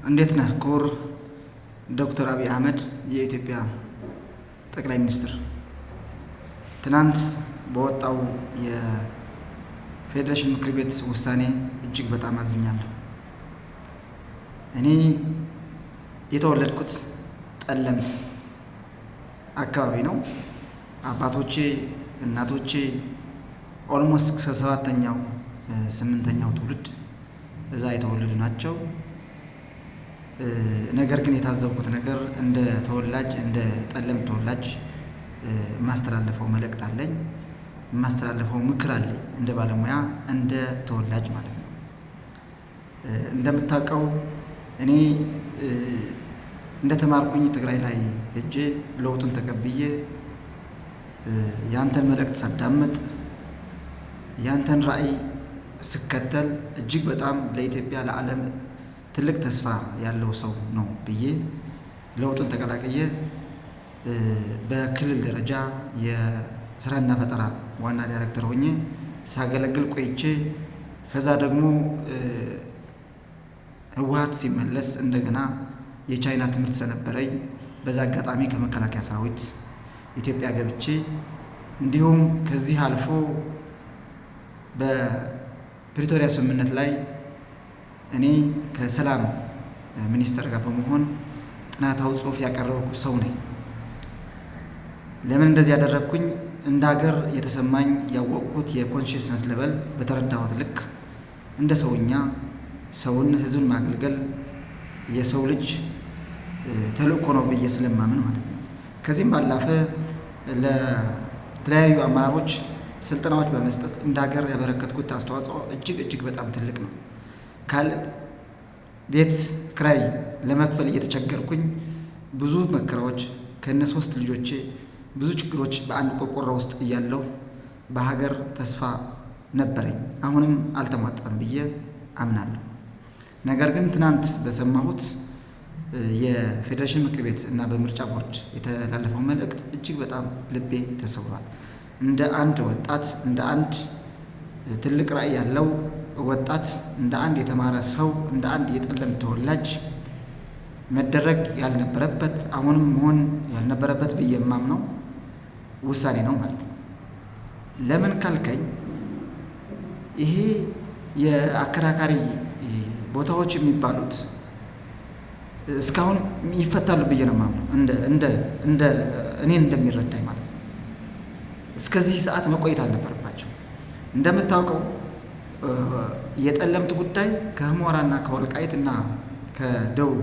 እንዴት ነህ ክቡር ዶክተር አብይ አህመድ የኢትዮጵያ ጠቅላይ ሚኒስትር? ትናንት በወጣው የፌዴሬሽን ምክር ቤት ውሳኔ እጅግ በጣም አዝኛለሁ። እኔ የተወለድኩት ጠለምት አካባቢ ነው። አባቶቼ እናቶቼ ኦልሞስት ከሰባተኛው ስምንተኛው ትውልድ እዛ የተወለዱ ናቸው። ነገር ግን የታዘብኩት ነገር እንደ ተወላጅ እንደ ጠለምት ተወላጅ የማስተላለፈው መልእክት አለኝ፣ የማስተላለፈው ምክር አለኝ፣ እንደ ባለሙያ እንደ ተወላጅ ማለት ነው። እንደምታውቀው እኔ እንደተማርኩኝ ትግራይ ላይ ሄጄ ለውጡን ተቀብዬ ያንተን መልእክት ሳዳምጥ ያንተን ራዕይ ስከተል እጅግ በጣም ለኢትዮጵያ ለዓለም ትልቅ ተስፋ ያለው ሰው ነው ብዬ ለውጡን ተቀላቅዬ በክልል ደረጃ የስራና ፈጠራ ዋና ዳይሬክተር ሆኜ ሳገለግል ቆይቼ ከዛ ደግሞ ህወሓት ሲመለስ እንደገና የቻይና ትምህርት ስለነበረኝ በዛ አጋጣሚ ከመከላከያ ሰራዊት ኢትዮጵያ ገብቼ እንዲሁም ከዚህ አልፎ በፕሪቶሪያ ስምምነት ላይ እኔ ከሰላም ሚኒስቴር ጋር በመሆን ጥናታዊ ጽሑፍ ያቀረብኩ ሰው ነኝ። ለምን እንደዚህ ያደረግኩኝ? እንደ ሀገር የተሰማኝ ያወቅኩት የኮንሽስነስ ሌቨል በተረዳሁት ልክ እንደ ሰውኛ ሰውን ህዝብን ማገልገል የሰው ልጅ ተልእኮ ነው ብዬ ስለማምን ማለት ነው። ከዚህም ባለፈ ለተለያዩ አመራሮች ስልጠናዎች በመስጠት እንደ ሀገር ያበረከትኩት አስተዋጽኦ እጅግ በጣም ትልቅ ነው። ቤት ክራይ ለመክፈል እየተቸገርኩኝ ብዙ መከራዎች ከነ 3 ልጆቼ ብዙ ችግሮች በአንድ ቆርቆሮ ውስጥ እያለሁ በሀገር ተስፋ ነበረኝ። አሁንም አልተሟጠም ብዬ አምናለሁ። ነገር ግን ትናንት በሰማሁት የፌዴሬሽን ምክር ቤት እና በምርጫ ቦርድ የተላለፈው መልእክት እጅግ በጣም ልቤ ተሰብሯል። እንደ አንድ ወጣት እንደ አንድ ትልቅ ራዕይ ያለው ወጣት እንደ አንድ የተማረ ሰው እንደ አንድ የጠለምት ተወላጅ መደረግ ያልነበረበት አሁንም መሆን ያልነበረበት ብዬ የማምነው ውሳኔ ነው ማለት ነው። ለምን ካልከኝ ይሄ የአከራካሪ ቦታዎች የሚባሉት እስካሁን ይፈታሉ ብዬ ነው የማምነው እንደ እኔን እንደሚረዳኝ ማለት ነው። እስከዚህ ሰዓት መቆየት አልነበረባቸው። እንደምታውቀው የጠለምት ጉዳይ ከሁመራና ከወልቃይት እና ከደቡብ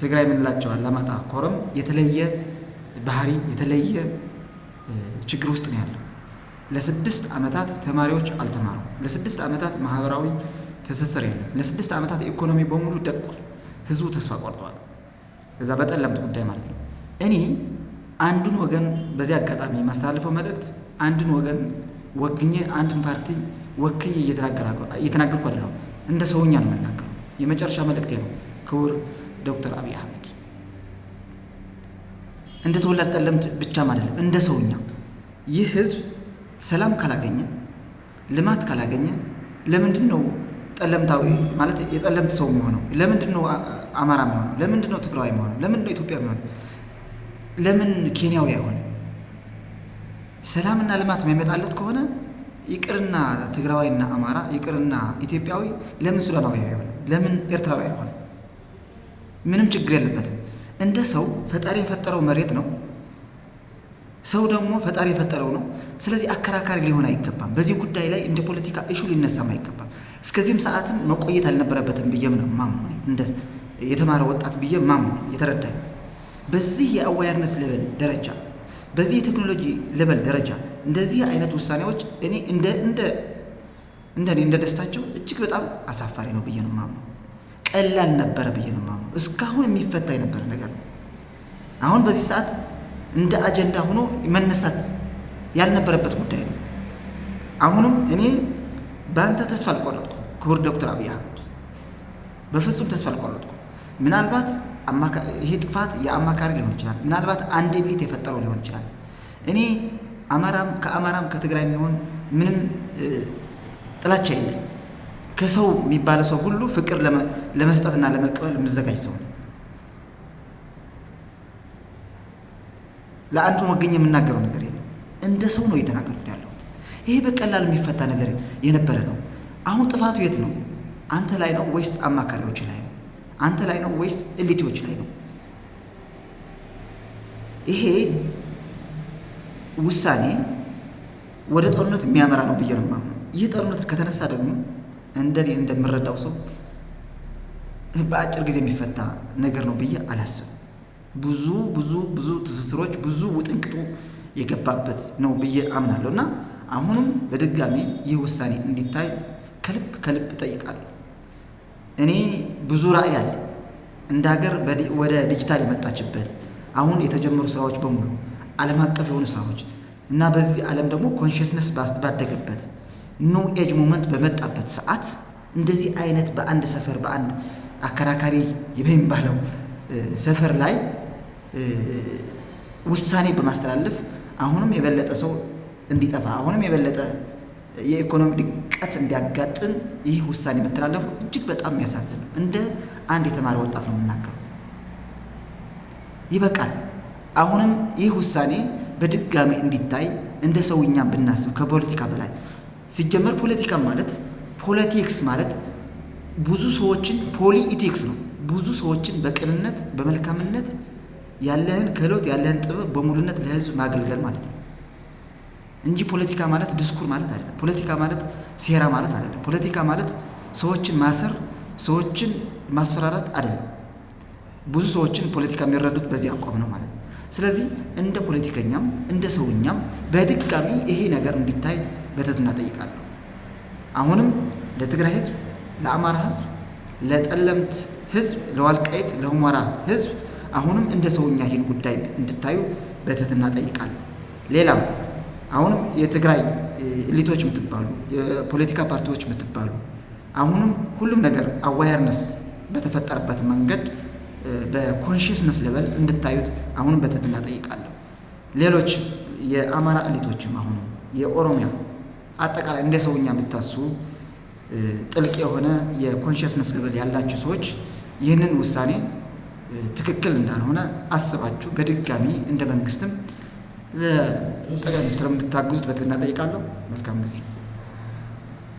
ትግራይ የምንላቸው አላማጣ፣ ኮረም የተለየ ባህሪ የተለየ ችግር ውስጥ ነው ያለው። ለ6 ዓመታት ተማሪዎች አልተማሩም። ለ6 ዓመታት ማህበራዊ ትስስር የለም። ለ6 ዓመታት ኢኮኖሚ በሙሉ ደቋል። ህዝቡ ተስፋ ቆርጧል። እዛ በጠለምት ጉዳይ ማለት ነው። እኔ አንዱን ወገን በዚህ አጋጣሚ የማስተላልፈው መልእክት አንድን ወገን ወግኜ አንድን ፓርቲ ወክዬ እየተናገርኩ አይደለም። እንደ ሰውኛ ነው የምናገረው። የመጨረሻ መልእክቴ ነው ክቡር ዶክተር አብይ አህመድ፣ እንደ ተወላጅ ጠለምት ብቻም አይደለም እንደ ሰውኛ ይህ ህዝብ ሰላም ካላገኘ ልማት ካላገኘ ለምንድን ነው ጠለምታዊ ማለት የጠለምት ሰው የሚሆነው? ለምንድን ነው አማራ የሚሆነው? ለምንድን ነው ትግራዊ የሚሆነው? ለምንድን ነው ኢትዮጵያ የሚሆነው? ለምን ኬንያዊ አይሆንም? ሰላምና ልማት የሚያመጣለት ከሆነ ይቅርና ትግራዋይና አማራ ይቅርና ኢትዮጵያዊ ለምን ሱዳናዊ አይሆንም? ለምን ኤርትራዊ አይሆንም? ምንም ችግር የለበትም። እንደ ሰው ፈጣሪ የፈጠረው መሬት ነው። ሰው ደግሞ ፈጣሪ የፈጠረው ነው። ስለዚህ አከራካሪ ሊሆን አይገባም። በዚህ ጉዳይ ላይ እንደ ፖለቲካ ኢሹ ሊነሳም አይገባም። እስከዚህም ሰዓትም መቆየት አልነበረበትም ብዬ ነው ማምነው። እንደ የተማረ ወጣት ብዬ ማምነው የተረዳኝ በዚህ የአዋርነስ ሌቨል ደረጃ በዚህ የቴክኖሎጂ ሌቨል ደረጃ እንደዚህ አይነት ውሳኔዎች እኔ እንደ ደስታቸው እጅግ በጣም አሳፋሪ ነው ብዬ ነው ማምነው። ቀላል ነበረ ብዬ ነው ማምነው። እስካሁን የሚፈታ የነበረ ነገር ነው። አሁን በዚህ ሰዓት እንደ አጀንዳ ሆኖ መነሳት ያልነበረበት ጉዳይ ነው። አሁንም እኔ በአንተ ተስፋ አልቆረጥኩም ክቡር ዶክተር አብይ አህመድ፣ በፍጹም ተስፋ አልቆረጥኩም። ምናልባት ይሄ ጥፋት የአማካሪ ሊሆን ይችላል። ምናልባት አንድ ኤሊት የፈጠረው ሊሆን ይችላል። እኔ ከአማራም ከትግራይ የሚሆን ምንም ጥላቻ የለኝ። ከሰው የሚባለ ሰው ሁሉ ፍቅር ለመስጠትና ለመቀበል የምዘጋጅ ሰው ነው። ለአንዱ ወገኝ የምናገረው ነገር የለም። እንደ ሰው ነው እየተናገርኩት ያለሁት። ይሄ በቀላል የሚፈታ ነገር የነበረ ነው። አሁን ጥፋቱ የት ነው? አንተ ላይ ነው ወይስ አማካሪዎች ላይ ነው? አንተ ላይ ነው ወይስ ኤሊቶች ላይ ነው? ይሄ ውሳኔ ወደ ጦርነት የሚያመራ ነው ብዬ ነው የማምነው። ይህ ጦርነት ከተነሳ ደግሞ እንደኔ እንደምረዳው ሰው በአጭር ጊዜ የሚፈታ ነገር ነው ብዬ አላስብም። ብዙ ብዙ ብዙ ትስስሮች፣ ብዙ ውጥንቅጡ የገባበት ነው ብዬ አምናለሁ እና አሁንም በድጋሚ ይህ ውሳኔ እንዲታይ ከልብ ከልብ እጠይቃለሁ። እኔ ብዙ ራዕይ አለ እንደ ሀገር ወደ ዲጂታል የመጣችበት አሁን የተጀመሩ ስራዎች በሙሉ ዓለም አቀፍ የሆኑ ስራዎች እና በዚህ ዓለም ደግሞ ኮንሽስነስ ባደገበት ኒው ኤጅ ሞመንት በመጣበት ሰዓት እንደዚህ አይነት በአንድ ሰፈር በአንድ አከራካሪ የሚባለው ሰፈር ላይ ውሳኔ በማስተላለፍ አሁንም የበለጠ ሰው እንዲጠፋ አሁንም የበለጠ የኢኮኖሚ ድቀት እንዲያጋጥም ይህ ውሳኔ መተላለፉ እጅግ በጣም የሚያሳዝን ነው። እንደ አንድ የተማረ ወጣት ነው የምናገረው። ይበቃል። አሁንም ይህ ውሳኔ በድጋሚ እንዲታይ እንደ ሰውኛ ብናስብ ከፖለቲካ በላይ ሲጀመር ፖለቲካ ማለት ፖለቲክስ ማለት ብዙ ሰዎችን ፖሊኢቲክስ ነው። ብዙ ሰዎችን በቅንነት በመልካምነት ያለህን ክህሎት ያለህን ጥበብ በሙሉነት ለህዝብ ማገልገል ማለት ነው እንጂ ፖለቲካ ማለት ድስኩር ማለት አይደለም። ፖለቲካ ማለት ሴራ ማለት አይደለም። ፖለቲካ ማለት ሰዎችን ማሰር፣ ሰዎችን ማስፈራራት አይደለም። ብዙ ሰዎችን ፖለቲካ የሚረዱት በዚህ አቋም ነው ማለት ነው። ስለዚህ እንደ ፖለቲከኛም እንደ ሰውኛም በድጋሚ ይሄ ነገር እንዲታይ በትህትና እጠይቃለሁ። አሁንም ለትግራይ ህዝብ፣ ለአማራ ህዝብ፣ ለጠለምት ህዝብ፣ ለዋልቃይት ለሁመራ ህዝብ አሁንም እንደ ሰውኛ ይህን ጉዳይ እንድታዩ በትህትና እጠይቃለሁ። ሌላም አሁንም የትግራይ ኤሊቶች የምትባሉ የፖለቲካ ፓርቲዎች የምትባሉ አሁንም ሁሉም ነገር አዋየርነስ በተፈጠረበት መንገድ በኮንሽስነስ ሌቨል እንድታዩት አሁንም በትህትና እጠይቃለሁ። ሌሎች የአማራ ኤሊቶችም አሁንም የኦሮሚያ አጠቃላይ እንደ ሰውኛ የምታስቡ ጥልቅ የሆነ የኮንሽስነስ ሌቨል ያላችሁ ሰዎች ይህንን ውሳኔ ትክክል እንዳልሆነ አስባችሁ በድጋሚ እንደ መንግስትም ለጠቅላይ ሚኒስትሩ እንድታግዙት በትህትና እጠይቃለሁ። መልካም ጊዜ